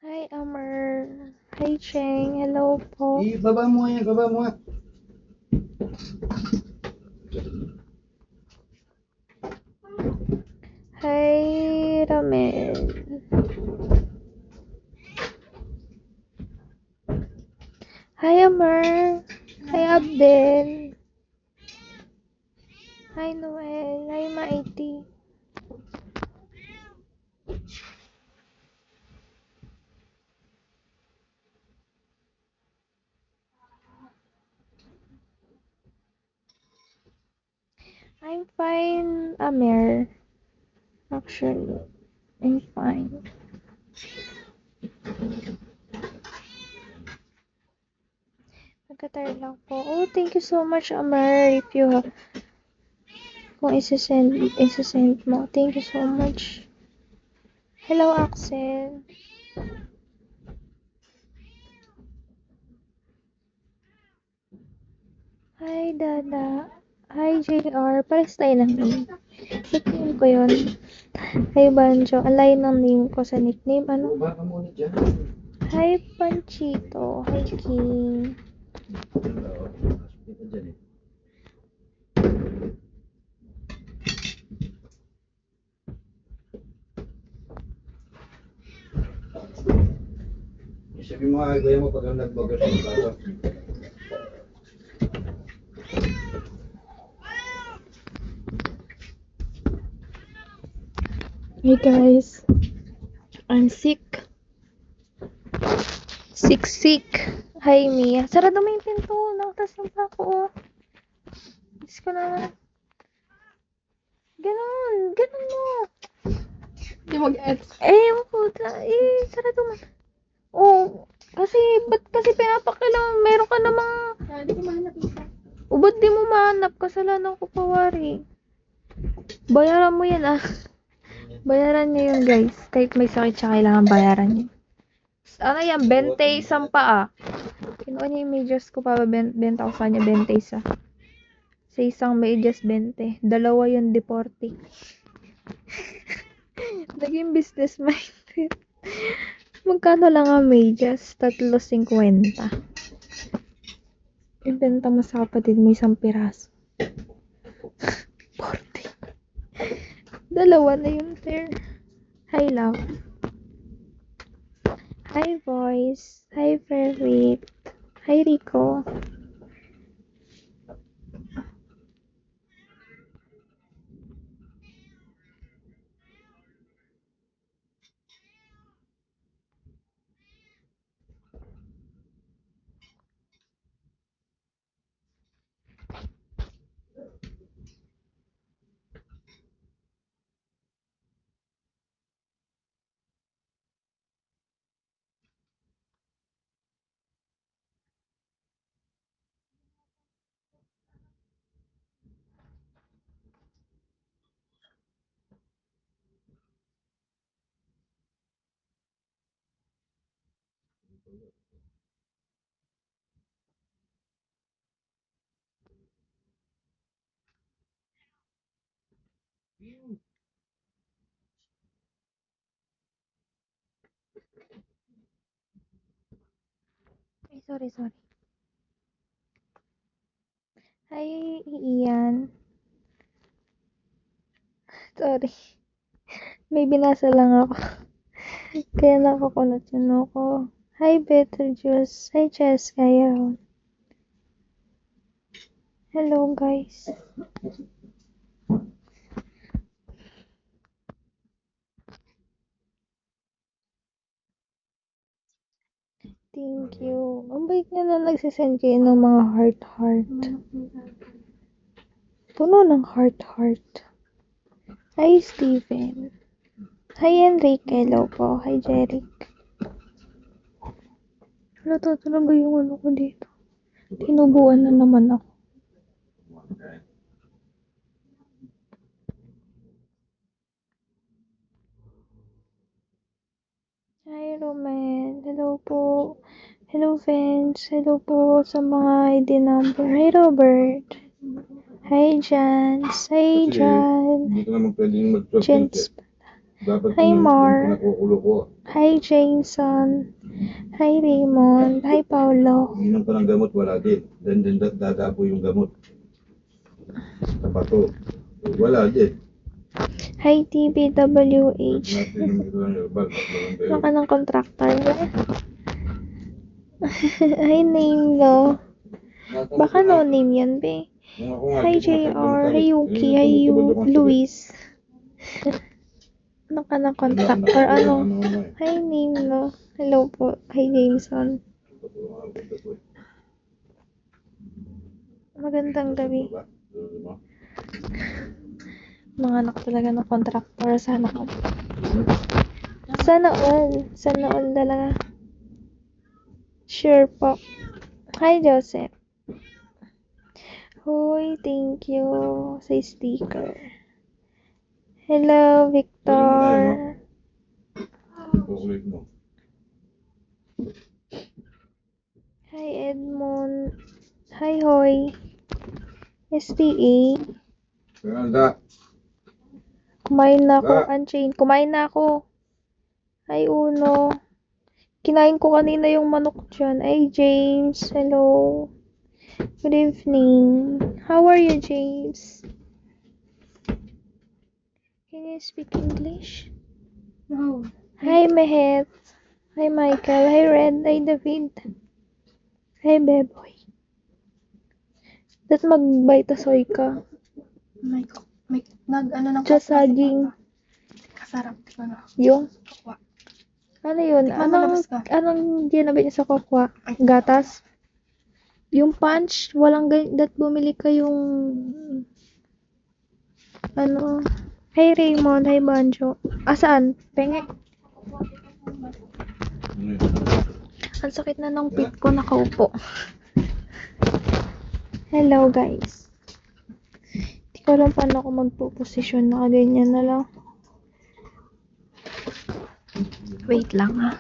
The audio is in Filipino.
Hi, Amber. Hi, Cheng. Hello po. Baba mo nga yan, baba mo nga. Hi, Ramel. Hi, Amber. Hi, Abdel. Hi, Noel. Hi, Maiti. I'm fine, Amer. Actually, I'm fine. Nagka-tired lang po. Oh, thank you so much, Amer. If you have, kung isa-send mo. Thank you so much. Hello, Axel. Hi, Dada. Hi, JR. Pares tayo ng name. Nickname ko yun. Hi, Banjo. Alay ng name ko sa nickname. Ano? Baba ka muna dyan. Hi, Panchito. Hi, King. Dito dyan eh. Sabi mo nga, gaya mo pag nag-vlogger sa pasok. Hey, guys. I'm sick. Sick. Hi, Mia. Sarado mo yung pinto. Nakatas lang pa ako. Oh. Diyos ko naman. Ganon mo. Hindi mag-ets. Puta. Sarado mo. Oh, ba't kasi pinapakilang meron ka namang Hindi ko mahanap isa. ba't di mo mahanap? Kasalanan ko pawari. Bayaran mo yan ah. Bayaran niya yun guys. Kahit may sakit siya, kailangan bayaran niya. Ano yan? 20 isang pa ah. Kinuha niya yung medyas ko para benta ko sa kanya 20 isa. Sa isang medyas 20. Dalawa yun deporte. Naging business minded. Magkano lang ang medyas? 3.50. Ibenta mo sa kapatid mo isang piraso. 40. Dalawa na yun, sir. Hi, love. Hi, boys. Hi, favorite. Hi, Rico. Ay, sorry. Hi, Ian. Sorry. May binasa lang ako. Kaya nakakunot yun ako. Hi, Betelgeuse. Hi, Jessica. Yaron. Hello, guys. Thank you. Ang bait nga na nagsisend kayo ng mga heart. Puno ng heart. Hi, Steven. Hi, Enrique. Hello po. Hi, Jeric. Wala talaga yung ano ko dito. Tinubuan na naman ako. Hi, Roman. Hello po. Hello, Vince. Hello po sa mga ID number. Hi, Robert. Hi, Jans. Hi, Kasi Jan. hindi ka naman pwedeng mag-12 Jens. Dapat Hi, yung Mar. pinakukulo ko. Hi, Jameson. Hi, Raymond. Hi, Paolo. Uminom ko ng gamot, wala din. Then dadapo yung gamot. Sa bato. Wala din. Hi, TBWH. Natin yung ilang herbal. Baka ng contractor ba? Hi, name no. Baka no name yan, be. Hi, JR. Hi, Yuki. Hi, Luis. Baka ng contractor. Ano? Hi, name no. Hello po. Hi, Jameson. Magandang gabi. Mga anak talaga ng contractor. Sana all. Sana all. Sana all talaga. Sure po. Hi, Joseph. Hoy, thank you sa sticker. Hello, Victor. Chocolate mo. Hi, Edmond. Hi, Hoy. SPA. Ganda. Kumain na ako, Ah. Unchained. Kumain na ako. Hi, Uno. Kinain ko kanina yung manok dyan. Ay, James. Hello. Good evening. How are you, James? Can you speak English? No. Hi, Mehet. Hi, Michael. Hi, Red. Hi, David. Hi, Beboy. Ba't mag-vitasoy ka? May nag-ano ng Just saging. Kasarap. Ano? Yung? Kakwa. Ano yun? Tikman mo, labas ka. Anong ginabit niya sa kokwa? Gatas? Yung punch? Walang dat bumili ka yung ano? Hey Raymond, hi Banjo. Saan? Pengek. Ang sakit na ng pit ko, nakaupo. Hello guys. Hindi ko alam paano ako magpo-posisyon, nakaganyan na lang. Wait lang ha.